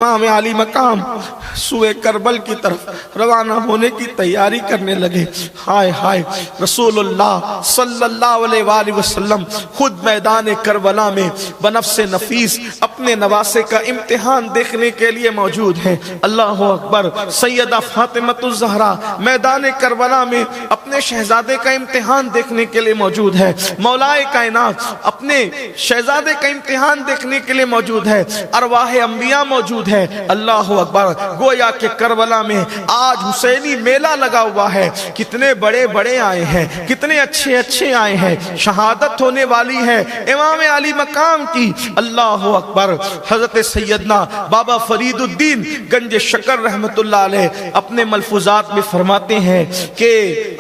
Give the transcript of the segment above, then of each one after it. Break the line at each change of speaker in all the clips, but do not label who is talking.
امام علی مقام سوئے کربل کی طرف روانہ ہونے کی تیاری کرنے لگے۔ ہائے ہائے، رسول اللہ صلی اللہ علیہ وآلہ وسلم خود میدان کربلا میں بنفس نفیس اپنے نواسے کا امتحان دیکھنے کے لیے موجود ہیں۔ اللہ اکبر۔ سیدہ فاطمۃ الزہرا میدان کربلا میں اپنے شہزادے کا امتحان دیکھنے کے لیے موجود ہے۔ مولائے کائنات اپنے شہزادے کا امتحان دیکھنے کے لیے موجود ہے۔ ارواح انبیاء موجود ہے۔ اللہ اکبر۔ گویا کہ کربلا میں آج حسینی میلہ لگا ہوا ہے۔ کتنے بڑے بڑے آئے ہیں، کتنے اچھے اچھے آئے ہیں۔ شہادت ہونے والی ہے امام علی مقام کی۔ اللہ اکبر۔ حضرت سیدنا بابا فرید الدین گنج شکر رحمت اللہ علیہ اپنے ملفوظات میں فرماتے ہیں کہ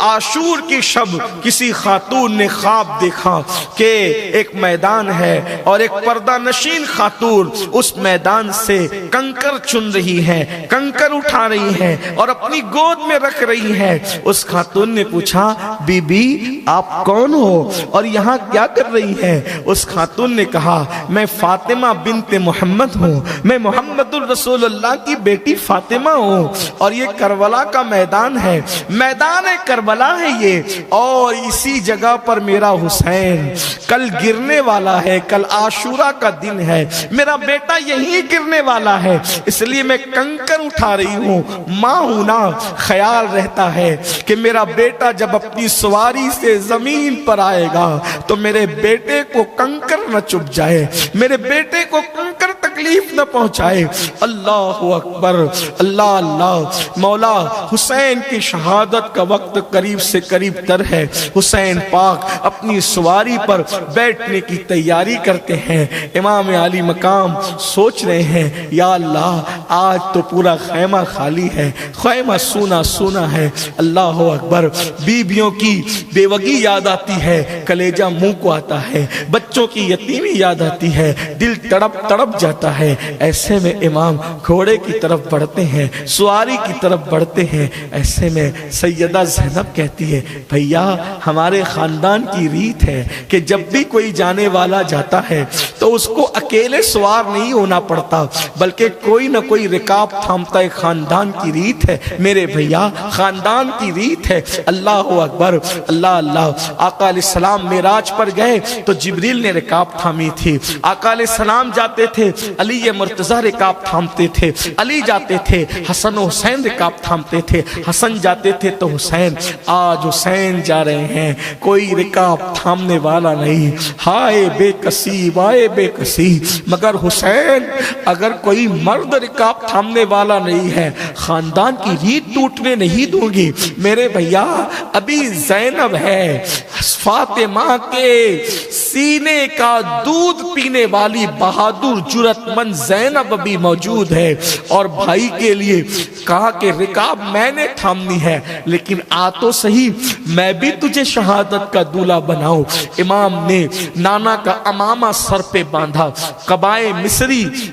عاشور کی شب کسی خاتون نے خواب دیکھا کہ ایک میدان ہے اور ایک پردہ نشین خاتون اس میدان سے کنکر چن رہی ہے، کنکر اٹھا رہی ہے اور اپنی گود میں رکھ رہی ہے۔ اس خاتون نے پوچھا، بی بی آپ کون ہو اور یہاں کیا کر رہی ہے؟ اس خاتون نے کہا، میں فاطمہ بنت محمد ہوں، میں محمد الرسول اللہ کی بیٹی فاطمہ ہوں، اور یہ کربلا کا میدان ہے، میدان کربلا ہے یہ، اور اسی جگہ پر میرا حسین کل گرنے والا ہے، کل عاشورہ کا دن ہے، میرا بیٹا یہی گرنے والا ہے، اس لیے میں کنکر اٹھا رہی ہوں۔ ماں ہوں نا، خیال رہتا ہے کہ میرا بیٹا جب اپنی سواری سے زمین پر آئے گا تو میرے بیٹے کو کنکر نہ چپ جائے، میرے بیٹے کو کنکر تکلیف نہ پہنچائے۔ اللہ اکبر، اللہ اللہ۔ مولا حسین کی شہادت کا وقت قریب سے قریب تر ہے۔ حسین پاک اپنی سواری پر بیٹھنے کی تیاری کرتے ہیں۔ امام علی مقام سوچ رہے ہیں، یا اللہ آج تو پورا خیمہ خالی ہے، خیمہ سونا سونا ہے۔ اللہ اکبر۔ بیویوں کی بیوگی یاد آتی ہے، کلیجہ منہ کو آتا ہے، بچوں کی یتیمی یاد آتی ہے، دل تڑپ تڑپ جاتا ہے۔ ایسے میں امام گھوڑے کی طرف بڑھتے ہیں، سواری کی طرف بڑھتے ہیں۔ ایسے میں سیدہ زینب کہتی ہے، بھیا ہمارے خاندان کی ریت ہے کہ جب بھی کوئی جانے والا جاتا ہے تو اس کو اکیلے سوار نہیں ہونا پڑتا، بلکہ کوئی نہ کوئی رکاب تھامتا ہے۔ خاندان کی ریت ہے میرے بھیا، خاندان کی ریت ہے۔ اللہ اکبر، اللہ اللہ۔ آقا علیہ السلام معراج پر گئے تو جبریل نے رکاب تھامی تھی۔ آقا علیہ السلام جاتے تھے، علی مرتضی رکاب تھامتے تھے، علی جاتے تھے، حسن و حسین رکاب تھامتے تھے، حسن جاتے تھے تو حسین۔ آج حسین جا رہے ہیں، کوئی رکاب تھامنے والا نہیں۔ ہائے بے کسی، وائے بے کسی، مگر حسین اگر کوئی مرد رکاب تھامنے والا نہیں ہے، خاندان کی ریت ٹوٹنے نہیں دوں گی۔ میرے بھیا ابھی زینب ہے، فاطمہ کے سینے کا دودھ پینے والی بہادر جرت مند زینب ابھی موجود ہے، اور بھائی کے لیے کہا کہ رکاب میں نے تھامنی ہے، لیکن آ تو صحیح، میں بھی تجھے شہادت کا دولہا بناؤں۔ امام نے نانا کا امامہ سر پہ باندھا، قبائے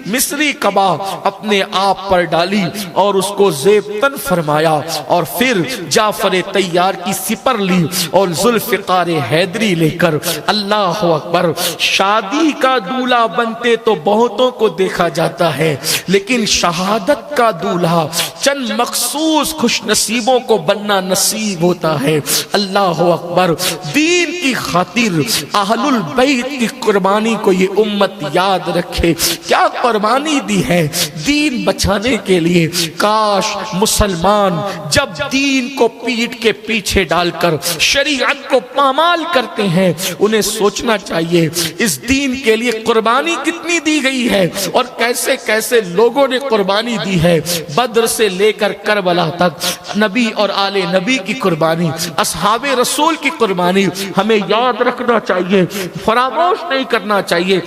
مصری قبا اپنے آپ پر ڈالی اور اس کو زیب تن فرمایا، اور پھر جعفر طیار کی سپر لی اور ذوالفقار حیدری لے کر، اللہ اکبر، شادی کا دولہا بنتے تو بہتوں کو دیکھا جاتا ہے، لیکن شہادت کا دولہا چند مخصوص خوش نصیبوں کو بننا نصیب ہوتا ہے۔ اللہ اکبر۔ دین کی خاطر اہل البیت کی قربانی کو یہ امت یاد رکھے، کیا قربانی دی ہے دین بچانے کے لیے۔ کاش مسلمان جب دین کو پیٹ کے پیچھے ڈال کر شریعت کو پامال کرتے ہیں، انہیں سوچنا چاہیے اس دین کے لیے قربانی کتنی دی گئی ہے اور کیسے کیسے لوگوں نے قربانی دی ہے۔ بدر سے لے کر کربلا تک نبی اور آل نبی کی قربانی، اصحاب رسول کی قربانی ہمیں یاد رکھنا چاہیے، فراموش نہیں کرنا چاہیے،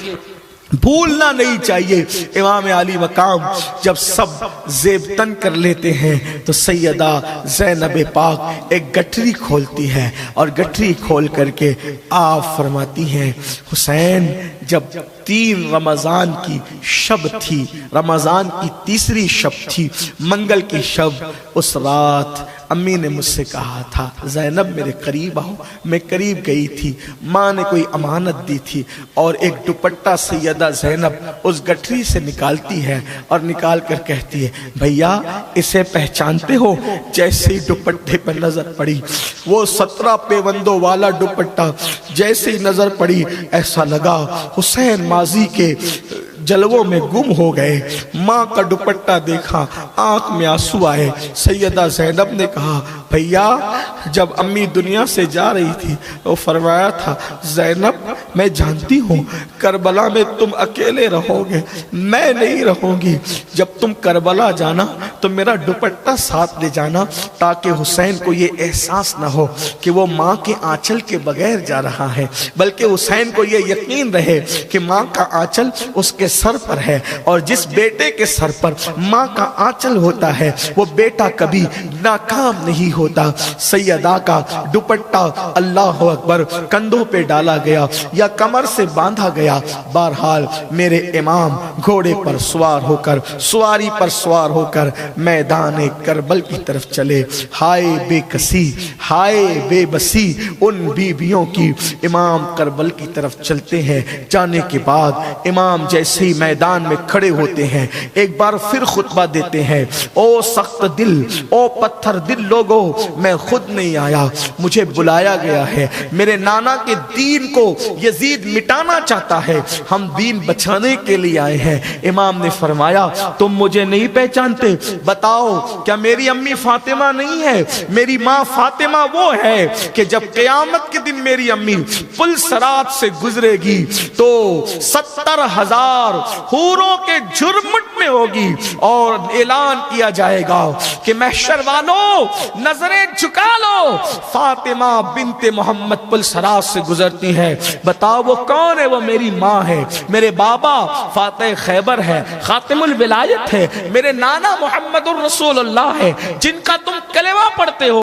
بھولنا نہیں چاہیے۔ امام علی مقام جب سب زیب تن کر لیتے ہیں تو سیدہ زینب پاک ایک گٹھری کھولتی ہے، اور گٹھری کھول کر کے آپ فرماتی ہیں، حسین جب 3 رمضان کی شب تھی، رمضان کی تیسری شب تھی، منگل کی شب، اس رات امی نے مجھ سے کہا تھا زینب میرے قریب آؤ، میں قریب گئی تھی، ماں نے کوئی امانت دی تھی اور ایک دوپٹہ سیدہ زینب اس گٹھری سے نکالتی ہے اور نکال کر کہتی ہے بھیا اسے پہچانتے ہو؟ جیسے ہی دوپٹے پر نظر پڑی وہ 17 پیوندوں والا دوپٹہ جیسے ہی نظر پڑی ایسا لگا حسین ماضی کے جلووں میں گم ہو گئے۔ ماں کا دوپٹہ دیکھا آنکھ میں آنسو آئے۔ سیدہ زینب نے کہا بھیا جب امی دنیا سے جا رہی تھی وہ فرمایا تھا زینب میں جانتی ہوں کربلا میں تم اکیلے رہو گے، میں نہیں رہوں گی، جب تم کربلا جانا تو میرا دوپٹہ ساتھ لے جانا تاکہ حسین کو یہ احساس نہ ہو کہ وہ ماں کے آنچل کے بغیر جا رہا ہے، بلکہ حسین کو یہ یقین رہے کہ ماں کا آنچل اس کے سر پر ہے، اور جس بیٹے کے سر پر ماں کا آنچل ہوتا ہے وہ بیٹا کبھی ناکام نہیں ہوتا۔ سیدہ کا دوپٹہ اللہ اکبر کندھوں پہ ڈالا گیا یا کمر سے باندھا گیا، بہرحال میرے امام گھوڑے پر سوار ہو کر سواری پر سوار ہو کر میدان کربل کی طرف چلے۔ ہائے بے کسی، ہائے بے بسی ان بیویوں کی۔ امام کربل کی طرف چلتے ہیں، جانے کے بعد امام جیسے ہی میدان میں کھڑے ہوتے ہیں ایک بار پھر خطبہ دیتے ہیں، او سخت دل، او پتھر دل لوگو، میں خود نہیں آیا، مجھے بلایا گیا ہے، میرے نانا کے دین کو یزید مٹانا چاہتا ہے، ہم دین بچانے کے لیے آئے ہیں۔ امام نے فرمایا تم مجھے نہیں پہچانتے؟ بتاؤ کیا میری امی فاطمہ نہیں ہے؟ میری ماں فاطمہ وہ ہے کہ جب قیامت کے دن میری امی پل صراط سے گزرے گی تو 70,000 حوروں کے جھرمٹ میں ہوگی اور اعلان کیا جائے گا کہ محشر والوں نظریں جھکا لو، فاطمہ بنت محمد پل صراط سے گزرتی ہے، بتاؤ وہ کون ہے؟ وہ میری ماں ہے، میرے بابا فاتح خیبر ہے، خاتم الولایت ہے، میرے نانا محمد الرسول اللہ ہے، جن کا تم کلمہ پڑھتے ہو۔